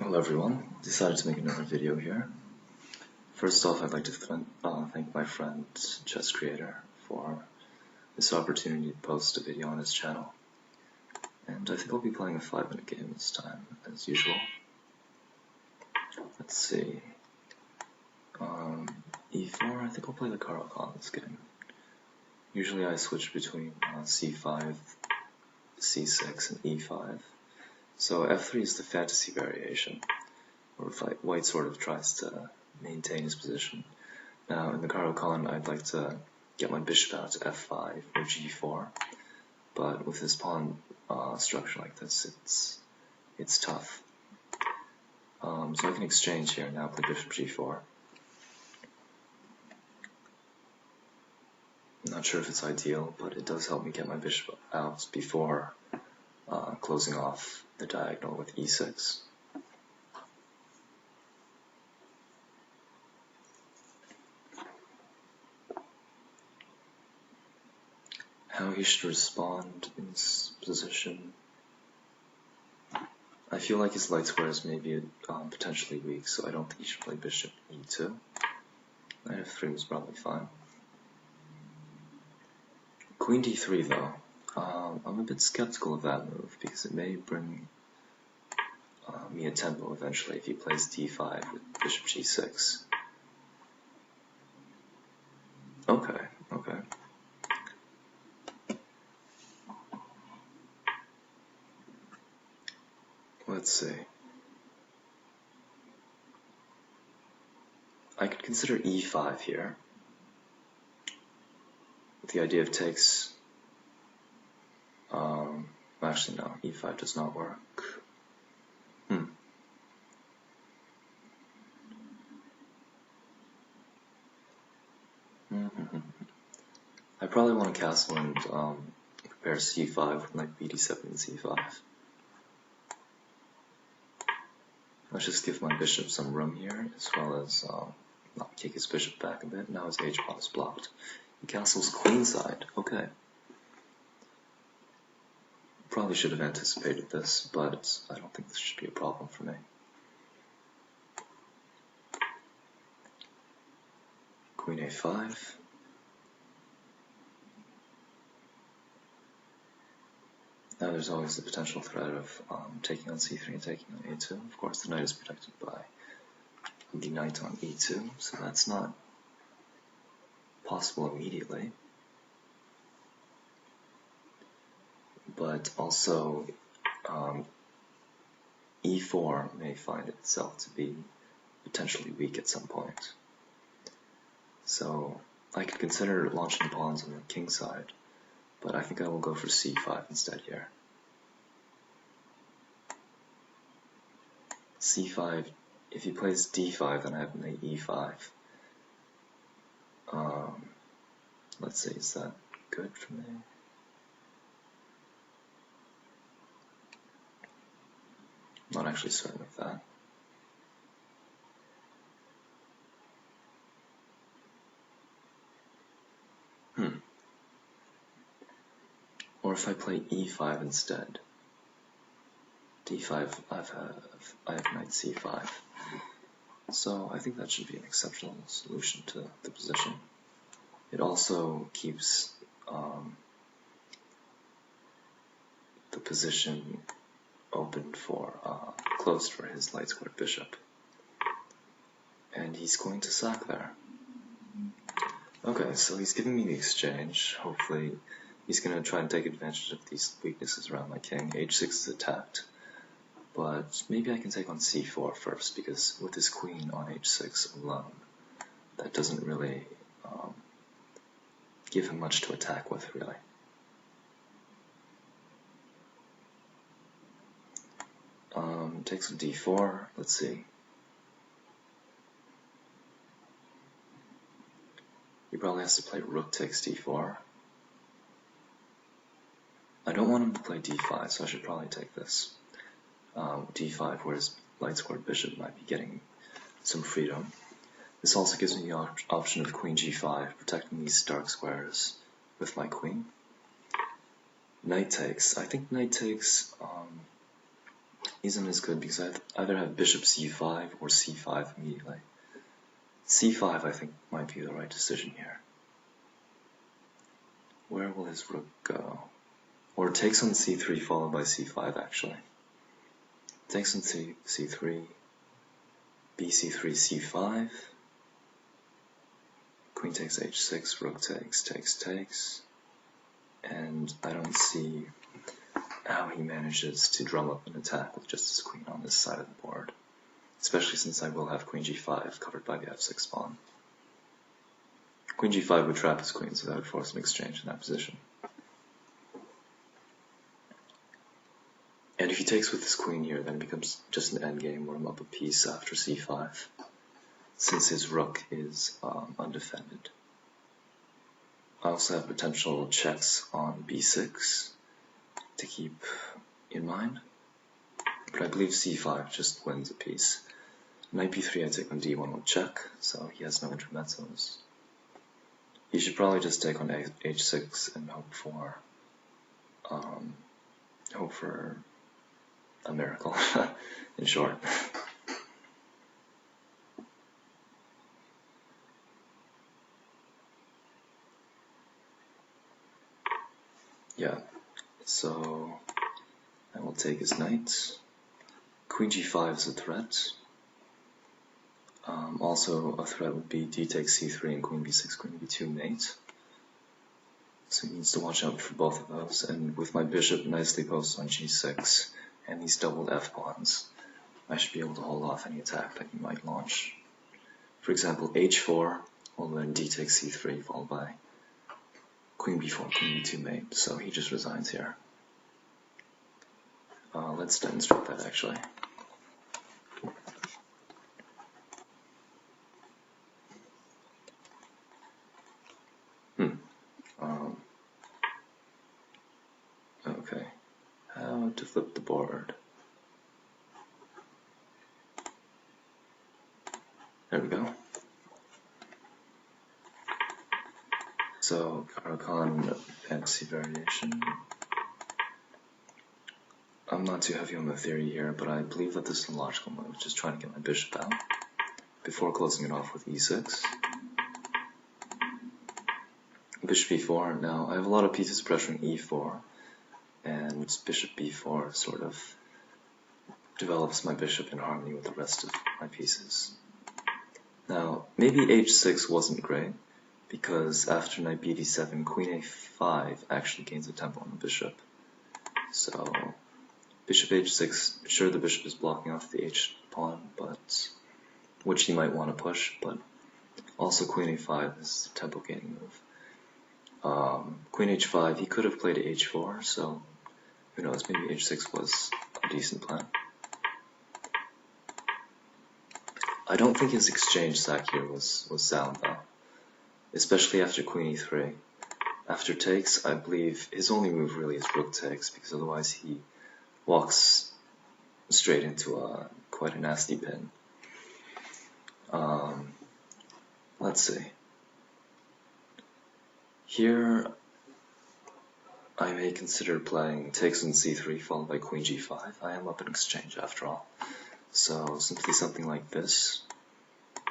Hello everyone, decided to make another video here. First off, I'd like to thank my friend Chess Creator for this opportunity to post a video on his channel. And I think I'll be playing a 5-minute game this time, as usual. Let's see. E4, I think I'll play the Caro this game. Usually I switch between C5, C6, and E5. So F3 is the fantasy variation, where white sort of tries to maintain his position. Now in the Caro, I'd like to get my bishop out to F5 or G4, but with his pawn structure like this, it's tough. So I can exchange here now, play bishop G4. I'm not sure if it's ideal, but it does help me get my bishop out before closing off the diagonal with E6. How he should respond in this position. I feel like his light squares may be potentially weak, so I don't think he should play bishop E2. Knight F3 was probably fine. Queen D3 though, I'm a bit skeptical of that move because it may bring me a tempo eventually if he plays D5 with bishop G6. Okay. Let's see. I could consider E5 here. The idea of takes, actually no, E5 does not work. I probably want to castle and prepare C5 with knight BD7 and C5. Let's just give my bishop some room here, as well as not kick his bishop back a bit. Now his h-pawn is blocked. He castles queenside. Okay. Probably should have anticipated this, but I don't think this should be a problem for me. Queen a5. Now there's always the potential threat of taking on c3 and taking on a2. Of course, the knight is protected by the knight on e2, so that's not possible immediately. But also, e4 may find itself to be potentially weak at some point. So I could consider launching pawns on the king side, but I think I will go for c5 instead here. c5, if he plays d5, then I have knight e5. Let's see, is that good for me? I'm not actually certain of that. Or if I play e5 instead. d5, I have knight c5. So I think that should be an exceptional solution to the position. It also keeps the position open for, closed for his light squared bishop. And he's going to sack there. Okay, so he's giving me the exchange. Hopefully he's going to try and take advantage of these weaknesses around my king. h6 is attacked. But maybe I can take on c4 first, because with his queen on h6 alone, that doesn't really give him much to attack with, really. Takes on d4, let's see. He probably has to play rook takes d4. I don't want him to play d5, so I should probably take this. d5, where his light squared bishop might be getting some freedom. This also gives me the option of queen g5, protecting these dark squares with my queen. Knight takes. I think knight takes isn't as good because I either have bishop c5 or c5 immediately. c5 I think might be the right decision here. Where will his rook go? Or takes on c3 followed by c5 actually. Takes on c3, bc3, c5, queen takes h6, rook takes, and I don't see how he manages to drum up an attack with just his queen on this side of the board, especially since I will have queen g5 covered by the f6 pawn. Queen g5 would trap his queen, so that would force an exchange in that position. And if he takes with his queen here, then it becomes just an endgame where I'm up a piece after c5, since his rook is undefended. I also have potential checks on b6 to keep in mind, but I believe c5 just wins a piece. Knight b3 I take on d1 with check, so he has no intermezzos. He should probably just take on h6 and hope for a miracle, in short. Yeah, so I will take his knight. Queen g5 is a threat. Also a threat would be d takes c3 and queen b6, queen b2 mate. So he needs to watch out for both of those, and with my bishop nicely posted on g6 and these doubled f-pawns, I should be able to hold off any attack that he might launch. For example, h4, well then d takes c3 followed by queen b4, queen b2 mate, so he just resigns here. Let's demonstrate that actually. Okay, how to flip the board. There we go. So, Caro Kann fantasy variation. I'm not too heavy on the theory here, but I believe that this is a logical move, just trying to get my bishop out before closing it off with e6. Bishop e4. Now, I have a lot of pieces pressuring e4, and bishop b4 sort of develops my bishop in harmony with the rest of my pieces. Now, maybe h6 wasn't great, because after knight b d7, queen a5 actually gains a tempo on the bishop. So, bishop h6, sure the bishop is blocking off the h pawn, but which he might want to push, but also queen a5 is a tempo gaining move. Queen h5, he could have played h4, so who knows, maybe h6 was a decent plan. I don't think his exchange sack here was sound though, especially after queen e3. After takes, I believe his only move really is rook takes, because otherwise he walks straight into quite a nasty pin. Let's see. Here, I may consider playing takes on c3 followed by queen g5. I am up in exchange after all. So simply something like this,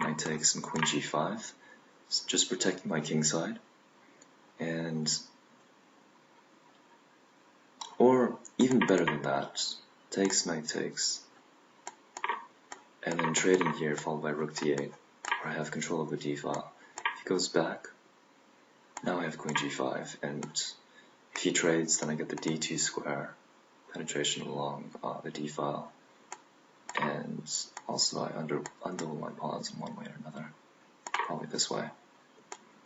knight takes and queen g5, just protecting my king side, and or even better than that, takes, knight takes, and then trading here followed by rook d8, where I have control of the d file. If he goes back, now I have queen g5, and if he trades, then I get the d2 square penetration along the d file, and also I undouble my pawns in one way or another, probably this way.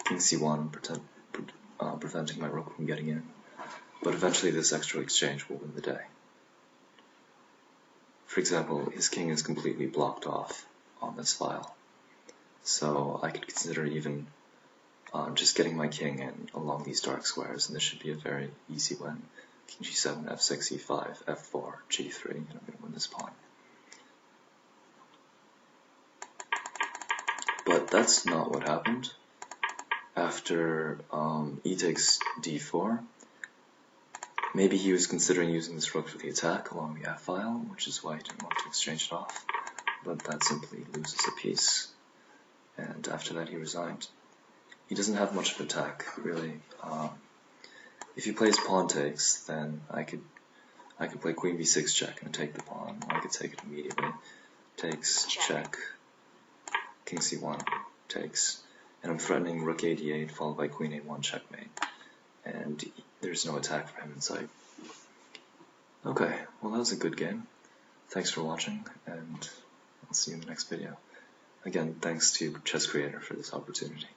King c1 preventing my rook from getting in, but eventually this extra exchange will win the day. For example, his king is completely blocked off on this file, so I could consider even just getting my king in along these dark squares, and this should be a very easy win. King g7, f6, e5, f4, g3, and I'm going to win this pawn. But that's not what happened. After e takes d4, Maybe he was considering using this rook for the attack along the f-file, which is why he didn't want to exchange it off, but that simply loses a piece, and after that he resigned. He doesn't have much of an attack, really. If he plays pawn takes, then I could play queen b6 check and take the pawn. I could take it immediately. Takes, check, king c1, takes, and I'm threatening rook a d8 followed by queen a1 checkmate, and there's no attack for him in sight. Okay, well that was a good game. Thanks for watching, and I'll see you in the next video. Again, thanks to Chess Creator for this opportunity.